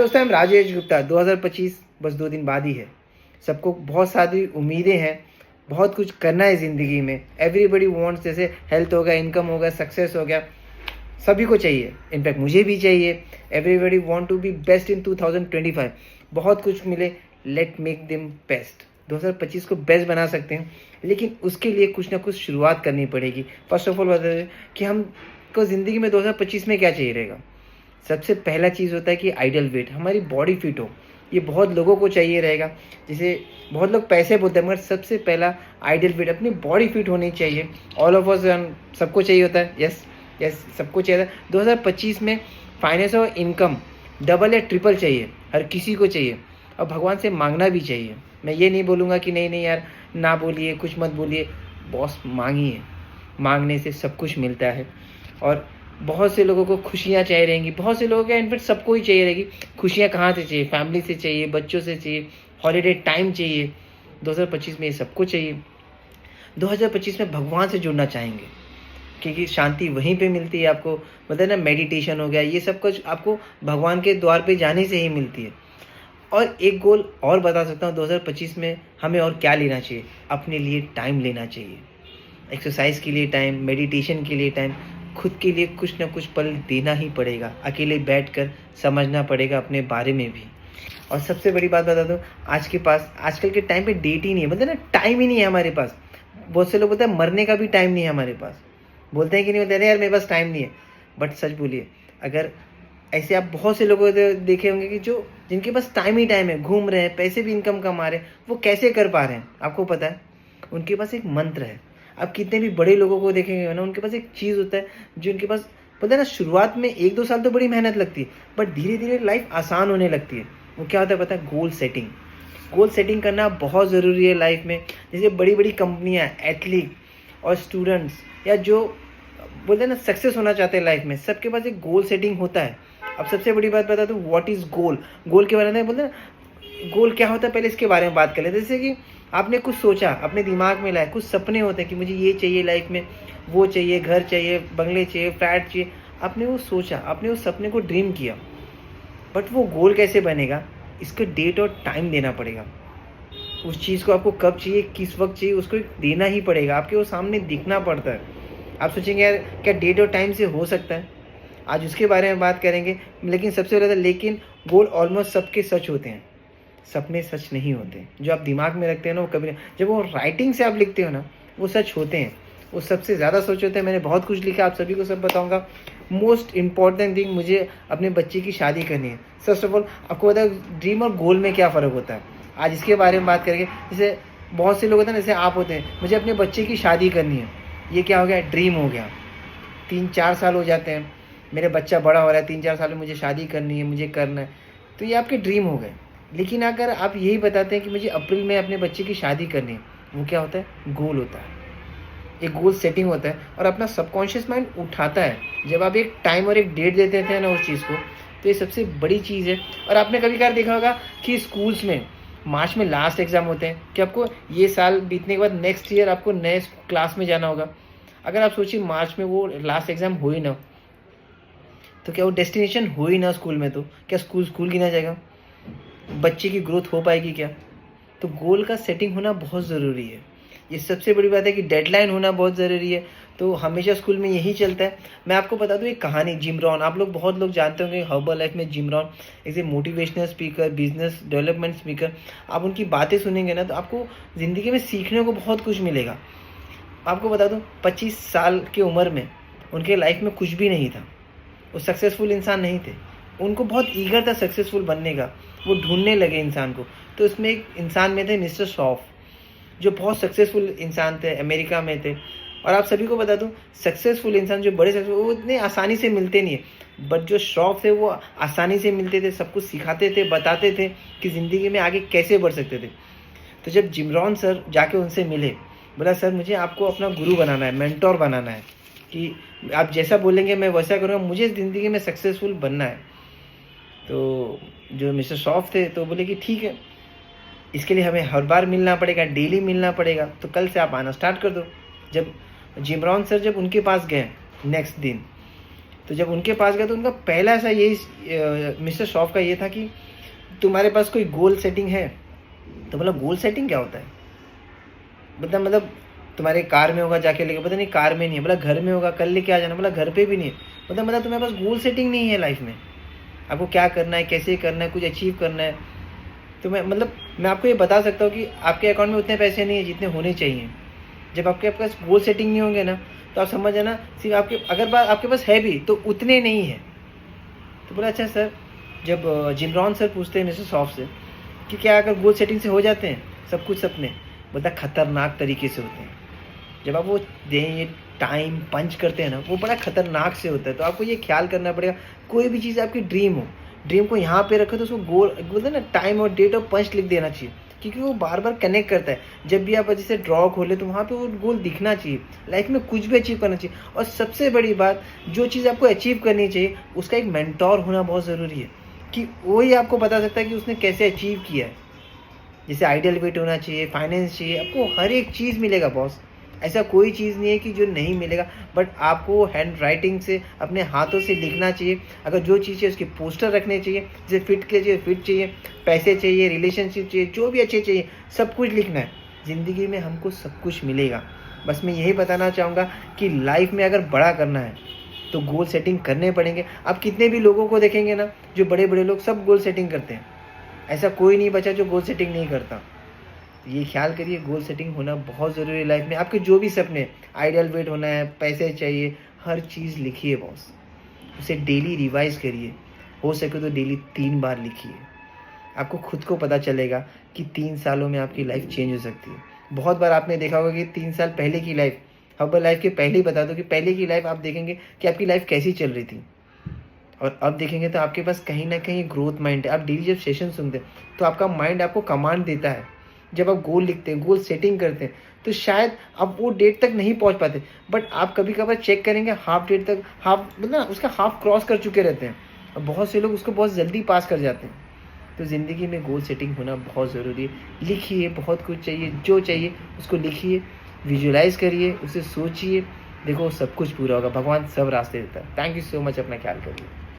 दोस्त टाइम राजेश गुप्ता 2025 बस 2 दिन बाद ही है। सबको बहुत सारी उम्मीदें हैं, बहुत कुछ करना है ज़िंदगी में। एवरीबडी वांट्स, जैसे हेल्थ हो गया, इनकम हो गया, सक्सेस हो गया, सभी को चाहिए। इनफैक्ट मुझे भी चाहिए। Everybody want to be best in 2025। बहुत कुछ मिले, लेट मेक देम बेस्ट। 2025 को बेस्ट बना सकते हैं, लेकिन उसके लिए कुछ ना कुछ शुरुआत करनी पड़ेगी। फर्स्ट ऑफ ऑल बता दें कि हमको ज़िंदगी में 2025 में क्या चाहिए रहेगा। सबसे पहला चीज़ होता है कि आइडियल वेट, हमारी बॉडी फिट हो। ये बहुत लोगों को चाहिए रहेगा। जैसे बहुत लोग पैसे बोलते हैं, मगर सबसे पहला आइडियल वेट, अपनी बॉडी फिट होनी चाहिए। ऑल ऑफ अस, सबको चाहिए होता है। यस यस, सबको चाहिए था। 2025 में फाइनेंस और इनकम डबल या ट्रिपल चाहिए, हर किसी को चाहिए। और भगवान से मांगना भी चाहिए। मैं ये नहीं बोलूँगा कि नहीं नहीं यार ना बोलिए, कुछ मत बोलिए। बॉस मांगिए, मांगने से सब कुछ मिलता है। और बहुत से लोगों को खुशियाँ चाहिए रहेंगी, बहुत से लोगों को इनफैक्ट सबको ही चाहिए रहेगी। खुशियाँ कहाँ से चाहिए? फैमिली से चाहिए, बच्चों से चाहिए, हॉलीडे टाइम चाहिए। 2025 में ये सबको चाहिए। 2025 में भगवान से जुड़ना चाहेंगे, क्योंकि शांति वहीं पे मिलती है आपको। मतलब ना, मेडिटेशन हो गया, ये सब कुछ आपको भगवान के द्वार पे जाने से ही मिलती है। और एक गोल और बता सकता हूँ, 2025 में हमें और क्या लेना चाहिए। अपने लिए टाइम लेना चाहिए। एक्सरसाइज के लिए टाइम, मेडिटेशन के लिए टाइम, खुद के लिए कुछ ना कुछ पल देना ही पड़ेगा। अकेले बैठकर समझना पड़ेगा अपने बारे में भी। और सबसे बड़ी बात बता दूँ, आजकल के टाइम पे डेट ही नहीं है। मतलब ना, टाइम ही नहीं है हमारे पास। बहुत से लोग बोलते हैं मरने का भी टाइम नहीं है हमारे पास। बोलते हैं कि नहीं, बोलते हैं यार मेरे पास टाइम नहीं है। बट सच बोलिए, अगर ऐसे आप बहुत से लोगों को देखे होंगे कि जिनके पास टाइम ही टाइम है, घूम रहे हैं, पैसे भी इनकम कमा रहे हैं, वो कैसे कर पा रहे हैं आपको पता है? उनके पास एक मंत्र है। आप कितने भी बड़े लोगों को देखेंगे ना, उनके पास एक चीज़ होता है जो उनके पास, पता है ना, शुरुआत में 1-2 साल तो बड़ी मेहनत लगती है, बट धीरे धीरे लाइफ आसान होने लगती है। वो क्या होता है पता है? Goal setting. गोल सेटिंग करना बहुत ज़रूरी है लाइफ में। जैसे बड़ी बड़ी कंपनियाँ, एथलीट और स्टूडेंट्स, या जो बोलते हैं ना सक्सेस होना चाहते हैं लाइफ में, सबके पास एक गोल सेटिंग होता है। अब सबसे बड़ी बात बता दूँ, व्हाट इज़ गोल। गोल के बारे में बोलते हैं ना, गोल क्या होता है, पहले इसके बारे में बात कर लेते हैं। जैसे कि आपने कुछ सोचा, अपने दिमाग में लाया, कुछ सपने होते हैं कि मुझे ये चाहिए लाइफ में, वो चाहिए, घर चाहिए, बंगले चाहिए, फ्लैट चाहिए। आपने वो सोचा, आपने उस सपने को ड्रीम किया, बट वो गोल कैसे बनेगा? इसका डेट और टाइम देना पड़ेगा। उस चीज़ को आपको कब चाहिए, किस वक्त चाहिए, उसको देना ही पड़ेगा। आपके वो सामने दिखना पड़ता है। आप सोचेंगे यार क्या डेट और टाइम से हो सकता है? आज उसके बारे में बात करेंगे। लेकिन सबसे ज़्यादा, लेकिन गोल ऑलमोस्ट सबके सच होते हैं, सपने सच नहीं होते। जो आप दिमाग में रखते हैं ना, वो कभी नहीं। जब वो राइटिंग से आप लिखते हो ना, वो सच होते हैं, वो सबसे ज़्यादा सच होते हैं। मैंने बहुत कुछ लिखा, आप सभी को सब बताऊंगा। मोस्ट इम्पॉर्टेंट थिंग, मुझे अपने बच्चे की शादी करनी है। फर्स्ट ऑफ ऑल आपको पता है ड्रीम और गोल में क्या फ़र्क होता है, आज इसके बारे में बात करेंगे। जैसे बहुत से लोग होते हैं, जैसे आप होते हैं, मुझे अपने बच्चे की शादी करनी है, ये क्या हो गया? ड्रीम हो गया। 3-4 साल हो जाते हैं, मेरे बच्चा बड़ा हो रहा है, 3-4 साल में मुझे शादी करनी है, मुझे करना है, तो ये आपके ड्रीम हो गए। लेकिन अगर आप यही बताते हैं कि मुझे अप्रैल में अपने बच्चे की शादी करनी है, वो क्या होता है? गोल होता है। एक गोल सेटिंग होता है, और अपना सबकॉन्शियस माइंड उठाता है। जब आप एक टाइम और एक डेट देते थे ना उस चीज़ को, तो ये सबसे बड़ी चीज़ है। और आपने कभी कभार देखा होगा कि स्कूल्स में मार्च में लास्ट एग्ज़ाम होते हैं, कि आपको ये साल बीतने के बाद नेक्स्ट ईयर आपको नए क्लास में जाना होगा। अगर आप सोचिए मार्च में वो लास्ट एग्ज़ाम हो ही ना, तो क्या वो डेस्टिनेशन हो ही ना स्कूल में, तो क्या स्कूल गिना जाएगा? बच्चे की ग्रोथ हो पाएगी क्या? तो गोल का सेटिंग होना बहुत ज़रूरी है। ये सबसे बड़ी बात है कि डेडलाइन होना बहुत ज़रूरी है। तो हमेशा स्कूल में यही चलता है। मैं आपको बता दूँ एक कहानी, जिम रॉन। आप लोग, बहुत लोग जानते होंगे हर्बल लाइफ में Jim Rohn as a motivational speaker, business development speaker. आप उनकी बातें सुनेंगे ना, तो आपको ज़िंदगी में सीखने को बहुत कुछ मिलेगा। आपको बता दूँ 25 साल की उम्र में उनके लाइफ में कुछ भी नहीं था। वो सक्सेसफुल इंसान नहीं थे। उनको बहुत ईगर था सक्सेसफुल बनने का। वो ढूंढने लगे इंसान को। तो इसमें एक इंसान में थे मिस्टर शॉफ, जो बहुत सक्सेसफुल इंसान थे, अमेरिका में थे। और आप सभी को बता दूं, सक्सेसफुल इंसान जो बड़े सक्सेसफुल, वो इतने आसानी से मिलते नहीं है। बट जो शॉफ थे, वो आसानी से मिलते थे, सब कुछ सिखाते थे, बताते थे कि ज़िंदगी में आगे कैसे बढ़ सकते थे। तो जब जिमरॉन सर जाके उनसे मिले, बोला सर मुझे आपको अपना गुरु बनाना है, मेंटोर बनाना है, कि आप जैसा बोलेंगे मैं वैसा करूँगा, मुझे ज़िंदगी में सक्सेसफुल बनना है। तो जो मिस्टर शॉफ थे तो बोले कि ठीक है, इसके लिए हमें हर बार मिलना पड़ेगा, डेली मिलना पड़ेगा, तो कल से आप आना स्टार्ट कर दो। जब जिमरॉन सर जब उनके पास गए नेक्स्ट दिन, तो जब उनके पास गया तो उनका पहला ऐसा यही मिस्टर श्रॉफ का ये था कि तुम्हारे पास कोई गोल सेटिंग है? तो बोला गोल सेटिंग क्या होता है? मतलब तुम्हारे कार में होगा जाके लेके, पता नहीं कार में नहीं है। बोला घर में होगा, कल लेके आ जाना। बोला घर पे भी नहीं है। मतलब तुम्हारे पास गोल सेटिंग नहीं है लाइफ में, आपको क्या करना है, कैसे करना है, कुछ अचीव करना है। तो मैं आपको ये बता सकता हूँ कि आपके अकाउंट में उतने पैसे नहीं है जितने होने चाहिए। जब आपके पास गोल सेटिंग नहीं होंगे ना, तो आप समझ जाना सिर्फ आपके पास है भी तो उतने नहीं है। तो बोला अच्छा सर, जब जिम रॉन सर पूछते हैं मिस्टर श्रॉफ से कि क्या अगर गोल सेटिंग से हो जाते हैं सब कुछ सपने? बोलता खतरनाक तरीके से होते हैं। जब आप वो ये टाइम पंच करते हैं ना, वो बड़ा खतरनाक से होता है। तो आपको ये ख्याल करना पड़ेगा, कोई भी चीज़ आपकी ड्रीम हो, ड्रीम को यहाँ पे रखो तो उसको गोल बोलते हैं ना, टाइम और डेट और पंच लिख देना चाहिए, क्योंकि वो बार बार कनेक्ट करता है। जब भी आप जैसे ड्रॉ खोले तो वहाँ पे वो गोल दिखना चाहिए। लाइफ में कुछ भी अचीव करना चाहिए। और सबसे बड़ी बात, जो चीज़ आपको अचीव करनी चाहिए उसका एक मेंटोर होना बहुत ज़रूरी है, कि वही आपको बता सकता है कि उसने कैसे अचीव किया है। जैसे आइडियल वेट होना चाहिए, फाइनेंस चाहिए, आपको हर एक चीज़ मिलेगा बॉस। ऐसा कोई चीज़ नहीं है कि जो नहीं मिलेगा, बट आपको हैंड राइटिंग से अपने हाथों से लिखना चाहिए। अगर जो चीज़ चाहिए उसके पोस्टर रखने चाहिए, जैसे फिट के चाहिए फिट चाहिए, पैसे चाहिए, रिलेशनशिप चाहिए, जो भी अच्छे चाहिए सब कुछ लिखना है। ज़िंदगी में हमको सब कुछ मिलेगा। बस मैं यही बताना चाहूँगा कि लाइफ में अगर बड़ा करना है तो गोल सेटिंग करने पड़ेंगे। आप कितने भी लोगों को देखेंगे ना, जो बड़े बड़े लोग सब गोल सेटिंग करते हैं। ऐसा कोई नहीं बचा जो गोल सेटिंग नहीं करता। ये ख्याल करिए, गोल सेटिंग होना बहुत ज़रूरी है लाइफ में। आपके जो भी सपने, आइडियल वेट होना है, पैसे चाहिए, हर चीज़ लिखिए बॉस। उसे डेली रिवाइज करिए, हो सके तो डेली 3 बार लिखिए। आपको खुद को पता चलेगा कि 3 सालों में आपकी लाइफ चेंज हो सकती है। बहुत बार आपने देखा होगा कि 3 साल पहले की लाइफ, अब लाइफ के पहले ही बता दो कि पहले की लाइफ आप देखेंगे कि आपकी लाइफ कैसी चल रही थी, और अब देखेंगे तो आपके पास कहीं ना कहीं ग्रोथ माइंड है। आप डेली जब सेशन सुनते हैं तो आपका माइंड आपको कमांड देता है। जब आप गोल लिखते हैं, गोल सेटिंग करते हैं, तो शायद आप वो डेट तक नहीं पहुंच पाते, बट आप कभी कभार चेक करेंगे हाफ डेट तक, मतलब उसका हाफ क्रॉस कर चुके रहते हैं, और बहुत से लोग उसको बहुत जल्दी पास कर जाते हैं। तो ज़िंदगी में गोल सेटिंग होना बहुत ज़रूरी है। लिखिए, बहुत कुछ चाहिए, जो चाहिए उसको लिखिए, विजुलाइज करिए, उसे सोचिए, देखो सब कुछ पूरा होगा। भगवान सब रास्ते देता है। थैंक यू सो मच, अपना ख्याल करिए।